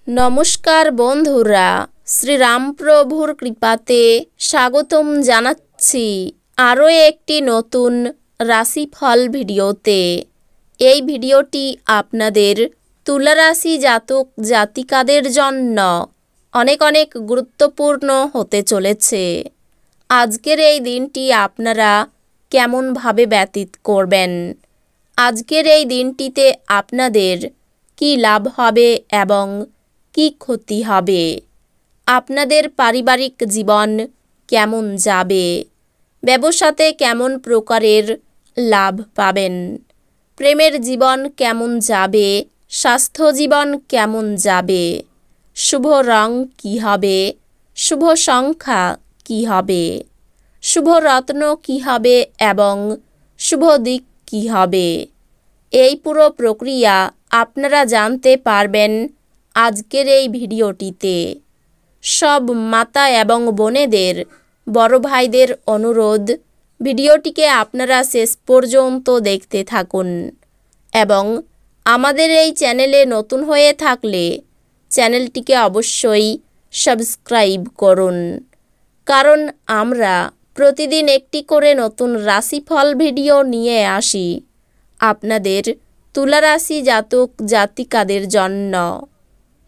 নমস্কার বন্ধুরা, শ্রীরামপ্রভুর কৃপাতে স্বাগতম জানাচ্ছি আরও একটি নতুন রাশিফল ভিডিওতে। এই ভিডিওটি আপনাদের তুলা রাশি জাতক জাতিকাদের জন্য অনেক অনেক গুরুত্বপূর্ণ হতে চলেছে। আজকের এই দিনটি আপনারা কেমনভাবে ব্যতীত করবেন, আজকের এই দিনটিতে আপনাদের কি লাভ হবে এবং কি ক্ষতি হবে, আপনাদের পারিবারিক জীবন কেমন যাবে, ব্যবসাতে কেমন প্রকারের লাভ পাবেন, প্রেমের জীবন কেমন যাবে, স্বাস্থ্য জীবন কেমন যাবে, শুভ রং কি হবে, শুভ সংখ্যা কি হবে, শুভ রত্ন কি হবে এবং শুভ দিক কি হবে, এই পুরো প্রক্রিয়া আপনারা জানতে পারবেন আজকের এই ভিডিওটিতে। সব মাতা এবং বোনেদের, বড় ভাইদের অনুরোধ, ভিডিওটিকে আপনারা শেষ পর্যন্ত দেখতে থাকুন এবং আমাদের এই চ্যানেলে নতুন হয়ে থাকলে চ্যানেলটিকে অবশ্যই সাবস্ক্রাইব করুন, কারণ আমরা প্রতিদিন একটি করে নতুন রাশিফল ভিডিও নিয়ে আসি আপনাদের তুলা রাশি জাতক জাতিকাদের জন্য।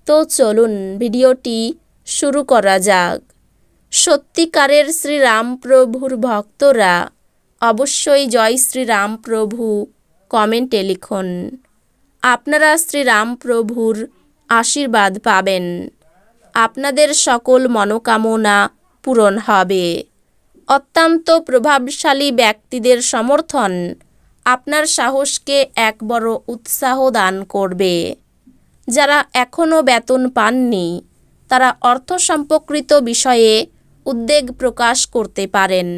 তো চলুন ভিডিওটি শুরু করা যাক। সত্যিকারের শ্রীরামপ্রভুর ভক্তরা অবশ্যই জয় শ্রীরামপ্রভু কমেন্টে লিখুন। আপনারা শ্রীরামপ্রভুর আশীর্বাদ পাবেন, আপনাদের সকল মনোকামনা পূরণ হবে। অত্যন্ত প্রভাবশালী ব্যক্তিদের সমর্থন আপনার সাহসকে এক বড় উৎসাহ দান করবে। যারা এখনও বেতন পাননি তারা অর্থ সম্পর্কিত বিষয়ে উদ্বেগ প্রকাশ করতে পারেন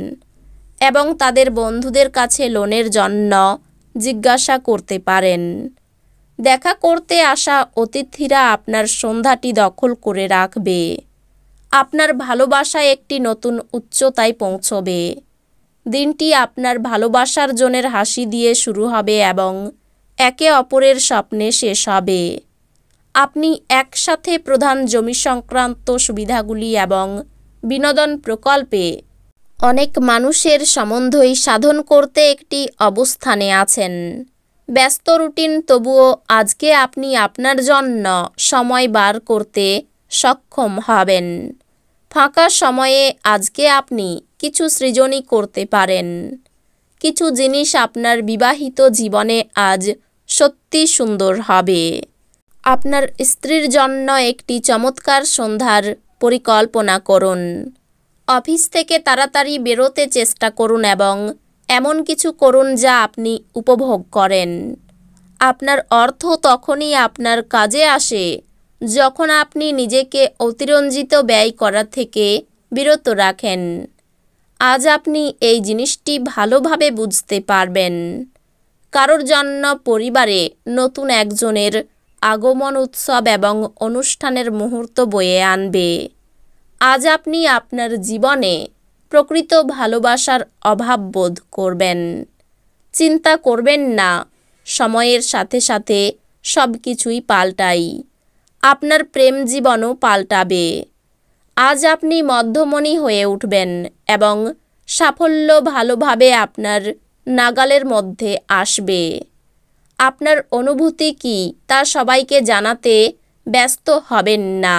এবং তাদের বন্ধুদের কাছে লোনের জন্য জিজ্ঞাসা করতে পারেন। দেখা করতে আসা অতিথিরা আপনার সন্ধ্যাটি দখল করে রাখবে। আপনার ভালোবাসা একটি নতুন উচ্চতায় পৌঁছবে। দিনটি আপনার ভালোবাসার জনের হাসি দিয়ে শুরু হবে এবং একে অপরের স্বপ্নে শেষ হবে। আপনি একসাথে প্রধান জমি সংক্রান্ত সুবিধাগুলি এবং বিনোদন প্রকল্পে অনেক মানুষের সম্বন্ধই সাধন করতে একটি অবস্থানে আছেন। ব্যস্ত রুটিন, তবুও আজকে আপনি আপনার জন্য সময় বার করতে সক্ষম হবেন। ফাঁকা সময়ে আজকে আপনি কিছু সৃজনী করতে পারেন। কিছু জিনিস আপনার বিবাহিত জীবনে আজ সত্যি সুন্দর হবে। আপনার স্ত্রীর জন্য একটি চমৎকার সন্ধ্যার পরিকল্পনা করুন। অফিস থেকে তাড়াতাড়ি বেরোতে চেষ্টা করুন এবং এমন কিছু করুন যা আপনি উপভোগ করেন। আপনার অর্থ তখনই আপনার কাজে আসে যখন আপনি নিজেকে অতিরঞ্জিত ব্যয় করা থেকে বিরত রাখেন। আজ আপনি এই জিনিসটি ভালোভাবে বুঝতে পারবেন। কারোর জন্য পরিবারে নতুন একজনের আগমন উৎসব এবং অনুষ্ঠানের মুহূর্ত বয়ে আনবে। আজ আপনি আপনার জীবনে প্রকৃত ভালোবাসার অভাব বোধ করবেন। চিন্তা করবেন না, সময়ের সাথে সাথে সব কিছুই পাল্টায়। আপনার প্রেম জীবনও পাল্টাবে। আজ আপনি মধ্যমণি হয়ে উঠবেন এবং সাফল্য ভালোভাবে আপনার নাগালের মধ্যে আসবে। আপনার অনুভূতি কি তা সবাইকে জানাতে ব্যস্ত হবেন না।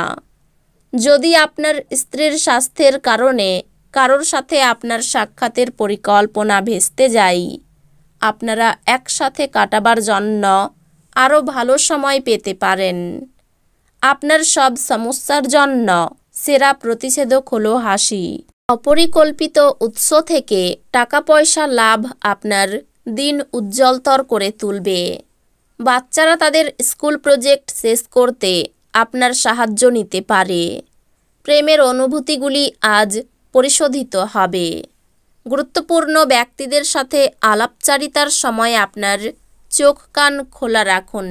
যদি আপনার স্ত্রীর স্বাস্থ্যের কারণে কারোর সাথে আপনার সাক্ষাতের পরিকল্পনা ভেস্তে যায়, আপনারা একসাথে কাটাবার জন্য আরও ভালো সময় পেতে পারেন। আপনার সব সমস্যার জন্য সেরা প্রতিষেধক হলো হাসি। অপরিকল্পিত উৎস থেকে টাকা পয়সা লাভ আপনার দিন উজ্জ্বলতর করে তুলবে। বাচ্চারা তাদের স্কুল প্রজেক্ট শেষ করতে আপনার সাহায্য নিতে পারে। প্রেমের অনুভূতিগুলি আজ পরিশোধিত হবে। গুরুত্বপূর্ণ ব্যক্তিদের সাথে আলাপচারিতার সময় আপনার চোখ কান খোলা রাখুন,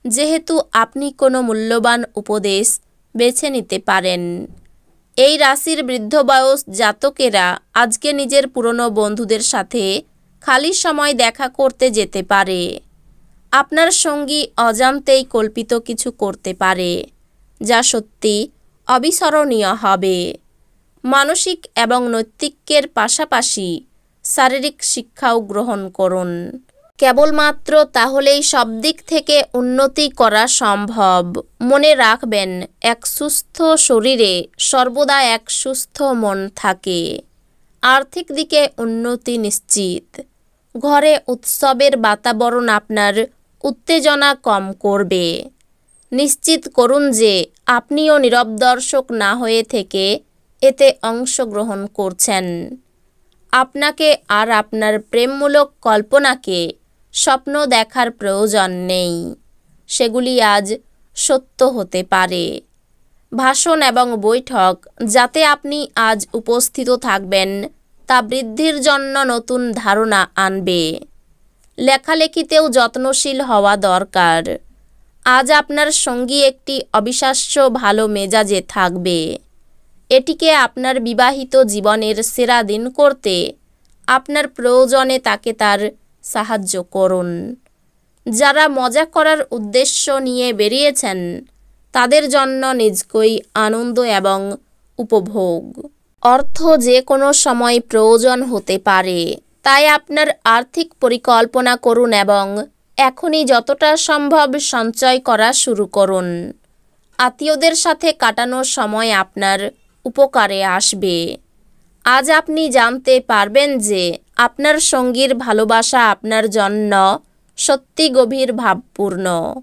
যেহেতু আপনি কোনো মূল্যবান উপদেশ বেছে নিতে পারেন। এই রাশির বৃদ্ধ বয়স জাতকেরা আজকে নিজের পুরনো বন্ধুদের সাথে খালি সময় দেখা করতে যেতে পারে। আপনার সঙ্গী অজান্তেই কল্পিত কিছু করতে পারে। যা সত্যি অবিস্মরণীয় হবে। মানসিক এবং নৈতিকের পাশাপাশি শারীরিক শিক্ষাও গ্রহণ করুন। কেবলমাত্র তাহলেই সব দিক থেকে উন্নতি করা সম্ভব। মনে রাখবেন, এক সুস্থ শরীরে সর্বদা এক সুস্থ মন থাকে। আর্থিক দিকে উন্নতি নিশ্চিত। ঘরে উৎসবের বাতাবরণ আপনার উত্তেজনা কম করবে। নিশ্চিত করুন যে আপনিও নীরব দর্শক না হয়ে থেকে এতে অংশগ্রহণ করছেন। আপনাকে আর আপনার প্রেমমূলক কল্পনাকে স্বপ্ন দেখার প্রয়োজন নেই। সেগুলি আজ সত্য হতে পারে। ভাষণ এবং বৈঠক যাতে আপনি আজ উপস্থিত থাকবেন তা বৃদ্ধির জন্য নতুন ধারণা আনবে। লেখালেখিতেও যত্নশীল হওয়া দরকার। আজ আপনার সঙ্গী একটি অবিশ্বাস্য ভালো মেজাজে থাকবে। এটিকে আপনার বিবাহিত জীবনের সেরা দিন করতে আপনার প্রয়োজনে তাকে তার সাহায্য করুন। যারা মজা করার উদ্দেশ্য নিয়ে বেরিয়েছেন তাদের জন্য নিজকই আনন্দ এবং উপভোগ। অর্থ যে কোনো সময় প্রয়োজন হতে পারে, তাই আপনার আর্থিক পরিকল্পনা করুন এবং এখনই যতটা সম্ভব সঞ্চয় করা শুরু করুন। আত্মীয়দের সাথে কাটানোর সময় আপনার উপকারে আসবে। আজ আপনি জানতে পারবেন যে আপনার সঙ্গীর ভালোবাসা আপনার জন্য সত্যি গভীর ভাবপূর্ণ।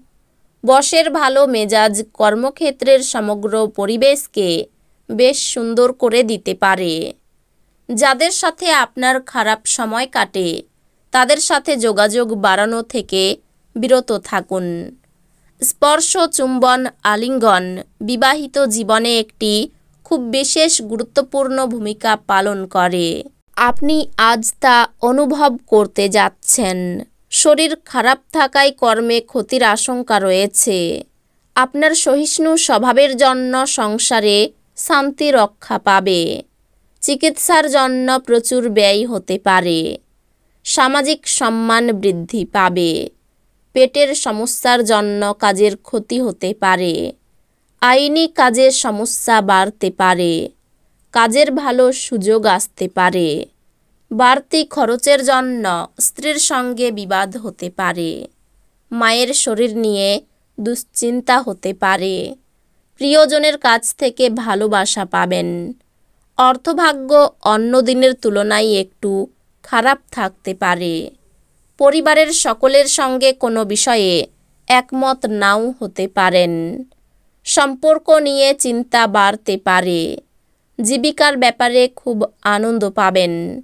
বসের ভালো মেজাজ কর্মক্ষেত্রের সমগ্র পরিবেশকে বেশ সুন্দর করে দিতে পারে। যাদের সাথে আপনার খারাপ সময় কাটে তাদের সাথে যোগাযোগ বাড়ানো থেকে বিরত থাকুন। স্পর্শ, চুম্বন, আলিঙ্গন বিবাহিত জীবনে একটি খুব বিশেষ গুরুত্বপূর্ণ ভূমিকা পালন করে। আপনি আজ তা অনুভব করতে যাচ্ছেন। শরীর খারাপ থাকায় কর্মে ক্ষতির আশঙ্কা রয়েছে। আপনার সহিষ্ণু স্বভাবের জন্য সংসারে শান্তি রক্ষা পাবে। চিকিৎসার জন্য প্রচুর ব্যয় হতে পারে। সামাজিক সম্মান বৃদ্ধি পাবে। পেটের সমস্যার জন্য কাজের ক্ষতি হতে পারে। আইনি কাজের সমস্যা বাড়তে পারে। কাজের ভালো সুযোগ আসতে পারে। বাড়তি খরচের জন্য স্ত্রীর সঙ্গে বিবাদ হতে পারে। মায়ের শরীর নিয়ে দুশ্চিন্তা হতে পারে। প্রিয়জনের কাছ থেকে ভালোবাসা পাবেন। অর্থভাগ্য অন্য দিনের তুলনায় একটু খারাপ থাকতে পারে। পরিবারের সকলের সঙ্গে কোনো বিষয়ে একমত নাও হতে পারেন। সম্পর্ক নিয়ে চিন্তা বাড়তে পারে। জীবিকার ব্যাপারে খুব আনন্দ পাবেন।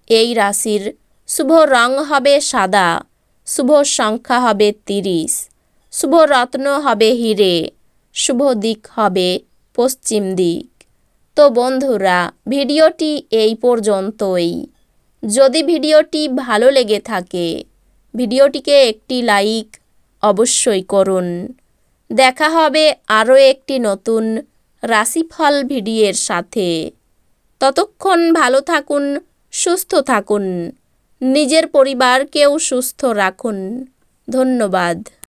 এই রাশির শুভ রং হবে সাদা, শুভ সংখ্যা হবে 30, শুভ রত্ন হবে হিরে, শুভ দিক হবে পশ্চিম দিক। তো বন্ধুরা, ভিডিওটি এই পর্যন্তই। যদি ভিডিওটি ভালো লেগে থাকে ভিডিওটিকে একটি লাইক অবশ্যই করুন। দেখা হবে আরও একটি নতুন রাশিফল ভিডিওর সাথে। ততক্ষণ ভালো থাকুন, সুস্থ থাকুন, নিজের পরিবারকেও সুস্থ রাখুন। ধন্যবাদ।